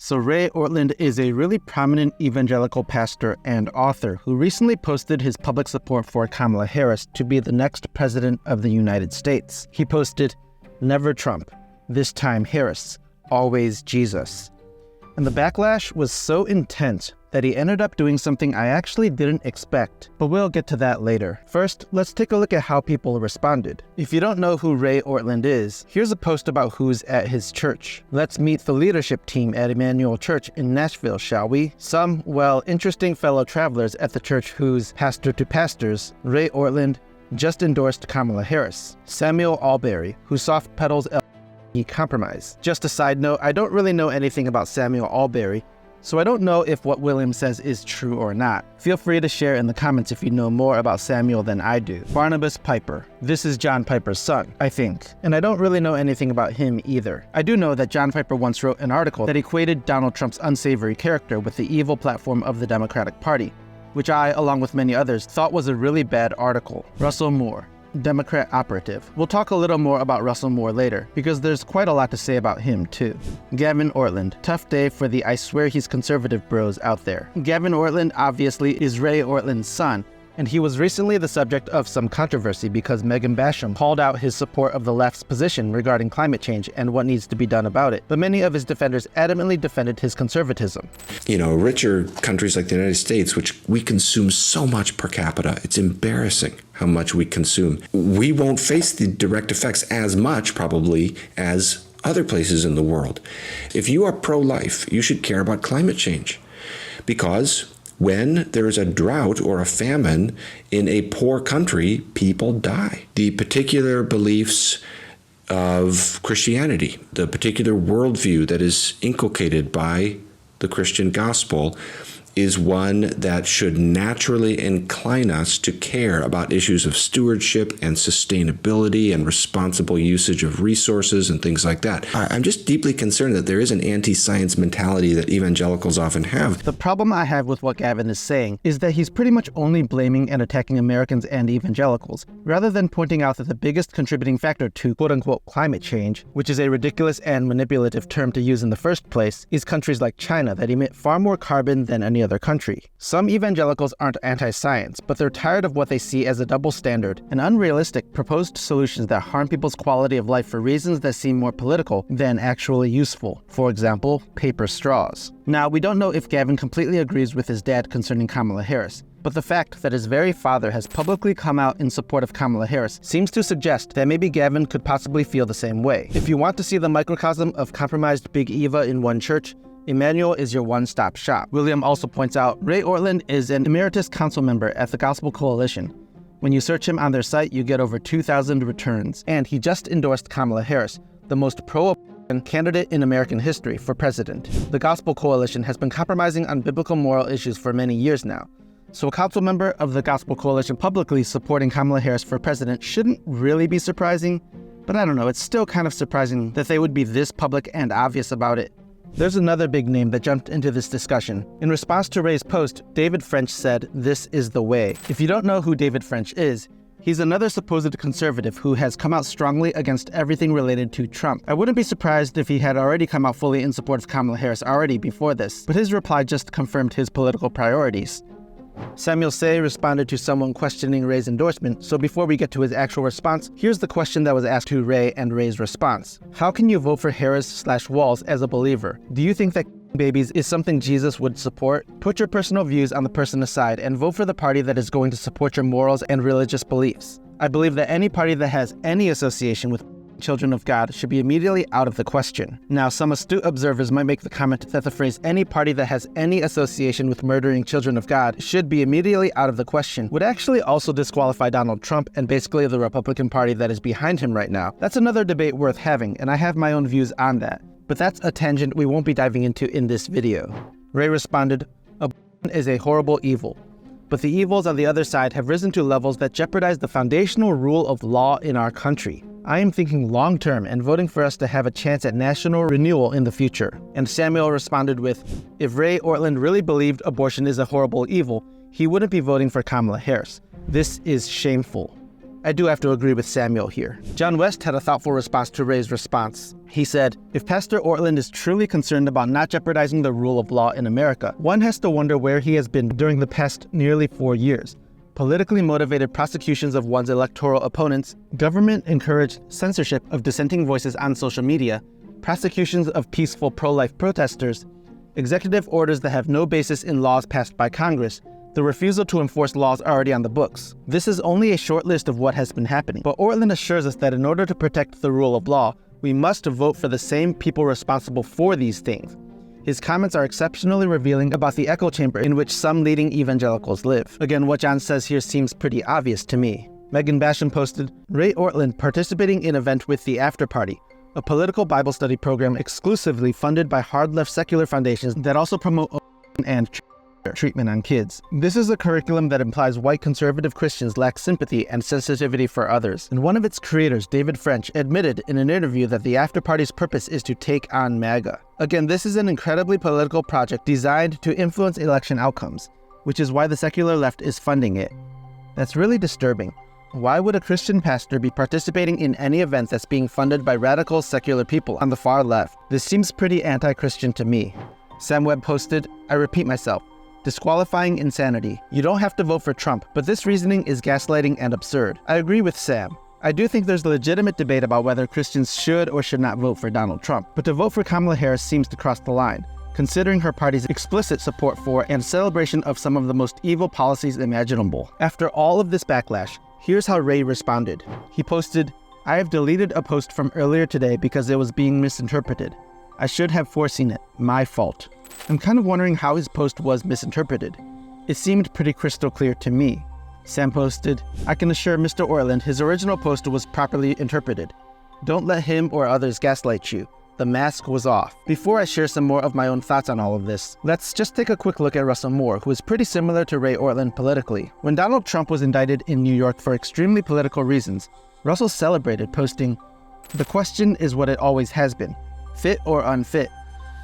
So Ray Ortlund is a really prominent evangelical pastor and author who recently posted his public support for Kamala Harris to be the next president of the United States. He posted, "Never Trump, this time Harris, always Jesus." And the backlash was so intense that he ended up doing something I actually didn't expect, but we'll get to that later. First, let's take a look at how people responded. If you don't know who Ray Ortlund is, here's a post about who's at his church. "Let's meet the leadership team at Immanuel Church in Nashville, shall we? Some, well, interesting fellow travelers at the church whose pastor to pastors, Ray Ortlund, just endorsed Kamala Harris. Samuel Allberry, who soft pedals compromise." Just a side note, I don't really know anything about Samuel Allberry, so I don't know if what William says is true or not. Feel free to share in the comments if you know more about Samuel than I do. Barnabas Piper. This is John Piper's son, I think, and I don't really know anything about him either. I do know that John Piper once wrote an article that equated Donald Trump's unsavory character with the evil platform of the Democratic Party, which I, along with many others, thought was a really bad article. Russell Moore, Democrat operative. We'll talk a little more about Russell Moore later, because there's quite a lot to say about him too. Gavin Ortlund. Tough day for the I swear he's conservative bros out there. Gavin Ortlund obviously is Ray Ortlund's son, and he was recently the subject of some controversy because Basham called out his support of the left's position regarding climate change and what needs to be done about it. But many of his defenders adamantly defended his conservatism. You know, richer countries like the United States, which we consume so much per capita, it's embarrassing how much we consume. We won't face the direct effects as much, probably, as other places in the world. If you are pro-life, you should care about climate change, because when there is a drought or a famine in a poor country, people die. The particular beliefs of Christianity, the particular worldview that is inculcated by the Christian gospel, is one that should naturally incline us to care about issues of stewardship and sustainability and responsible usage of resources and things like that. I'm just deeply concerned that there is an anti-science mentality that evangelicals often have. The problem I have with what Gavin is saying is that he's pretty much only blaming and attacking Americans and evangelicals, rather than pointing out that the biggest contributing factor to quote-unquote climate change, which is a ridiculous and manipulative term to use in the first place, is countries like China that emit far more carbon than any other country. Some evangelicals aren't anti-science, but they're tired of what they see as a double standard and unrealistic proposed solutions that harm people's quality of life for reasons that seem more political than actually useful. For example, paper straws. Now, we don't know if Gavin completely agrees with his dad concerning Kamala Harris, but the fact that his very father has publicly come out in support of Kamala Harris seems to suggest that maybe Gavin could possibly feel the same way. If you want to see the microcosm of compromised Big Eva in one church, Immanuel is your one-stop shop. William also points out Ray Ortlund is an emeritus council member at the Gospel Coalition. When you search him on their site, you get over 2,000 returns. And he just endorsed Kamala Harris, the most pro-abortion candidate in American history, for president. The Gospel Coalition has been compromising on biblical moral issues for many years now. So a council member of the Gospel Coalition publicly supporting Kamala Harris for president shouldn't really be surprising, but I don't know, it's still kind of surprising that they would be this public and obvious about it. There's another big name that jumped into this discussion. In response to Ray's post, David French said, "This is the way." If you don't know who David French is, he's another supposed conservative who has come out strongly against everything related to Trump. I wouldn't be surprised if he had already come out fully in support of Kamala Harris already before this, but his reply just confirmed his political priorities. Samuel Say responded to someone questioning Ray's endorsement, so before we get to his actual response, here's the question that was asked to Ray and Ray's response. How can you vote for Harris/Walz as a believer? Do you think that babies is something Jesus would support? Put your personal views on the person aside and vote for the party that is going to support your morals and religious beliefs. I believe that any party that has any association with children of God should be immediately out of the question. Now, some astute observers might make the comment that the phrase "any party that has any association with murdering children of God should be immediately out of the question" would actually also disqualify Donald Trump and basically the Republican Party that is behind him right now. That's another debate worth having, and I have my own views on that. But that's a tangent we won't be diving into in this video. Ray responded, "Abortion is a horrible evil, but the evils on the other side have risen to levels that jeopardize the foundational rule of law in our country. I am thinking long-term and voting for us to have a chance at national renewal in the future." And Samuel responded with, "If Ray Ortlund really believed abortion is a horrible evil, he wouldn't be voting for Kamala Harris. This is shameful." I do have to agree with Samuel here. John West had a thoughtful response to Ray's response. He said, if Pastor Ortlund is truly concerned about not jeopardizing the rule of law in America, one has to wonder where he has been during the past nearly 4 years. Politically motivated prosecutions of one's electoral opponents, government-encouraged censorship of dissenting voices on social media, prosecutions of peaceful pro-life protesters, executive orders that have no basis in laws passed by Congress, the refusal to enforce laws already on the books. This is only a short list of what has been happening, but Ortlund assures us that in order to protect the rule of law, we must vote for the same people responsible for these things. His comments are exceptionally revealing about the echo chamber in which some leading evangelicals live. Again, what John says here seems pretty obvious to me. Megan Basham posted, Ray Ortlund participating in event with the After Party, a political Bible study program exclusively funded by hard-left secular foundations that also promote and treatment on kids. This is a curriculum that implies white conservative Christians lack sympathy and sensitivity for others. And one of its creators, David French, admitted in an interview that the After Party's purpose is to take on MAGA. Again, this is an incredibly political project designed to influence election outcomes, which is why the secular left is funding it. That's really disturbing. Why would a Christian pastor be participating in any event that's being funded by radical secular people on the far left? This seems pretty anti-Christian to me. Sam Webb posted, I repeat myself, disqualifying insanity. You don't have to vote for Trump, but this reasoning is gaslighting and absurd. I agree with Sam. I do think there's a legitimate debate about whether Christians should or should not vote for Donald Trump, but to vote for Kamala Harris seems to cross the line, considering her party's explicit support for and celebration of some of the most evil policies imaginable. After all of this backlash, here's how Ray responded. He posted, I have deleted a post from earlier today because it was being misinterpreted. I should have foreseen it. My fault. I'm kind of wondering how his post was misinterpreted. It seemed pretty crystal clear to me. Sam posted, I can assure Mr. Ortlund his original post was properly interpreted. Don't let him or others gaslight you. The mask was off. Before I share some more of my own thoughts on all of this, let's just take a quick look at Russell Moore, who is pretty similar to Ray Ortlund politically. When Donald Trump was indicted in New York for extremely political reasons, Russell celebrated, posting, the question is what it always has been, fit or unfit?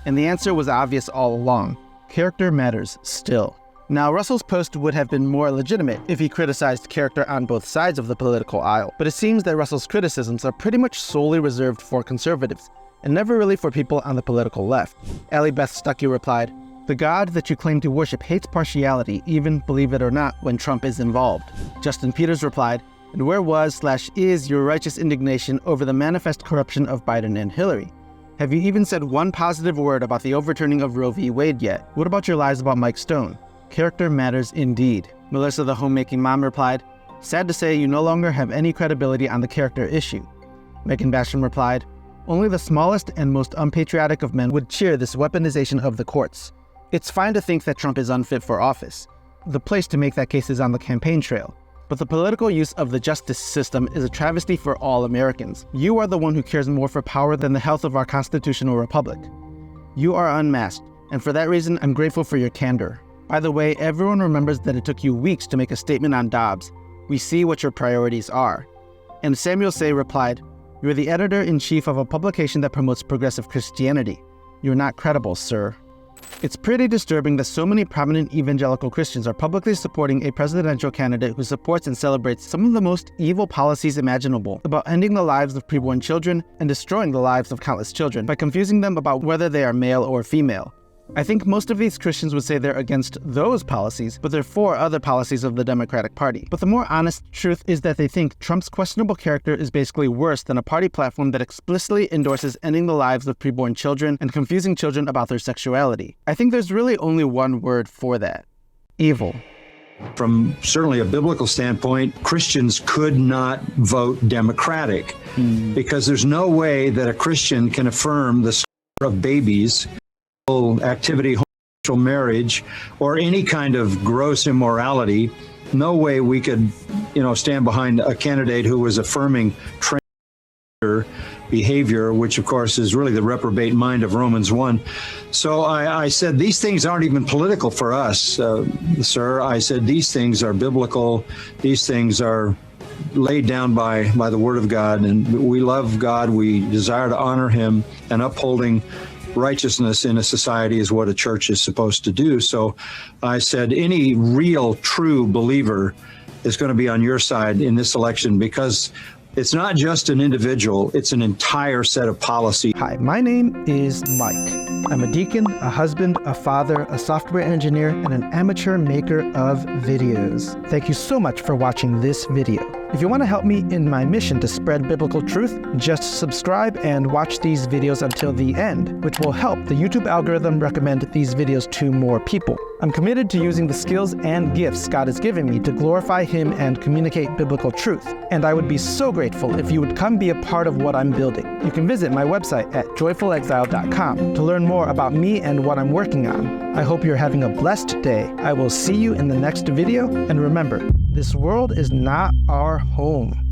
And the answer was obvious all along. Character matters still. Now, Russell's post would have been more legitimate if he criticized character on both sides of the political aisle, but it seems that Russell's criticisms are pretty much solely reserved for conservatives, and never really for people on the political left. Allie Beth Stuckey replied, the God that you claim to worship hates partiality, even, believe it or not, when Trump is involved. Justin Peters replied, and where was/is your righteous indignation over the manifest corruption of Biden and Hillary? Have you even said one positive word about the overturning of Roe v. Wade yet? What about your lies about Mike Stone? Character matters indeed. Melissa, the homemaking mom, replied, sad to say you no longer have any credibility on the character issue. Megan Basham replied, only the smallest and most unpatriotic of men would cheer this weaponization of the courts. It's fine to think that Trump is unfit for office. The place to make that case is on the campaign trail. But the political use of the justice system is a travesty for all Americans. You are the one who cares more for power than the health of our constitutional republic. You are unmasked, and for that reason, I'm grateful for your candor. By the way, everyone remembers that it took you weeks to make a statement on Dobbs. We see what your priorities are. And Samuel Say replied, you're the editor-in-chief of a publication that promotes progressive Christianity. You're not credible, sir. It's pretty disturbing that so many prominent evangelical Christians are publicly supporting a presidential candidate who supports and celebrates some of the most evil policies imaginable about ending the lives of preborn children and destroying the lives of countless children by confusing them about whether they are male or female. I think most of these Christians would say they're against those policies, but they're for other policies of the Democratic Party. But the more honest truth is that they think Trump's questionable character is basically worse than a party platform that explicitly endorses ending the lives of preborn children and confusing children about their sexuality. I think there's really only one word for that: evil. From certainly a biblical standpoint, Christians could not vote Democratic because there's no way that a Christian can affirm the slaughter of babies, activity, homosexual marriage, or any kind of gross immorality. No way we could, stand behind a candidate who was affirming transgender behavior, which of course is really the reprobate mind of Romans 1. So I said, these things aren't even political for us, sir. I said, these things are biblical. These things are laid down by the word of God, and we love God. We desire to honor him, and upholding righteousness in a society is what a church is supposed to do. So I said, any real, true believer is going to be on your side in this election, because it's not just an individual, it's an entire set of policies. Hi, my name is Mike. I'm a deacon, a husband, a father, a software engineer, and an amateur maker of videos. Thank you so much for watching this video. If you want to help me in my mission to spread biblical truth, just subscribe and watch these videos until the end, which will help the YouTube algorithm recommend these videos to more people. I'm committed to using the skills and gifts God has given me to glorify Him and communicate biblical truth, and I would be so grateful if you would come be a part of what I'm building. You can visit my website at joyfulexile.com to learn more about me and what I'm working on. I hope you're having a blessed day. I will see you in the next video, and remember, this world is not our home.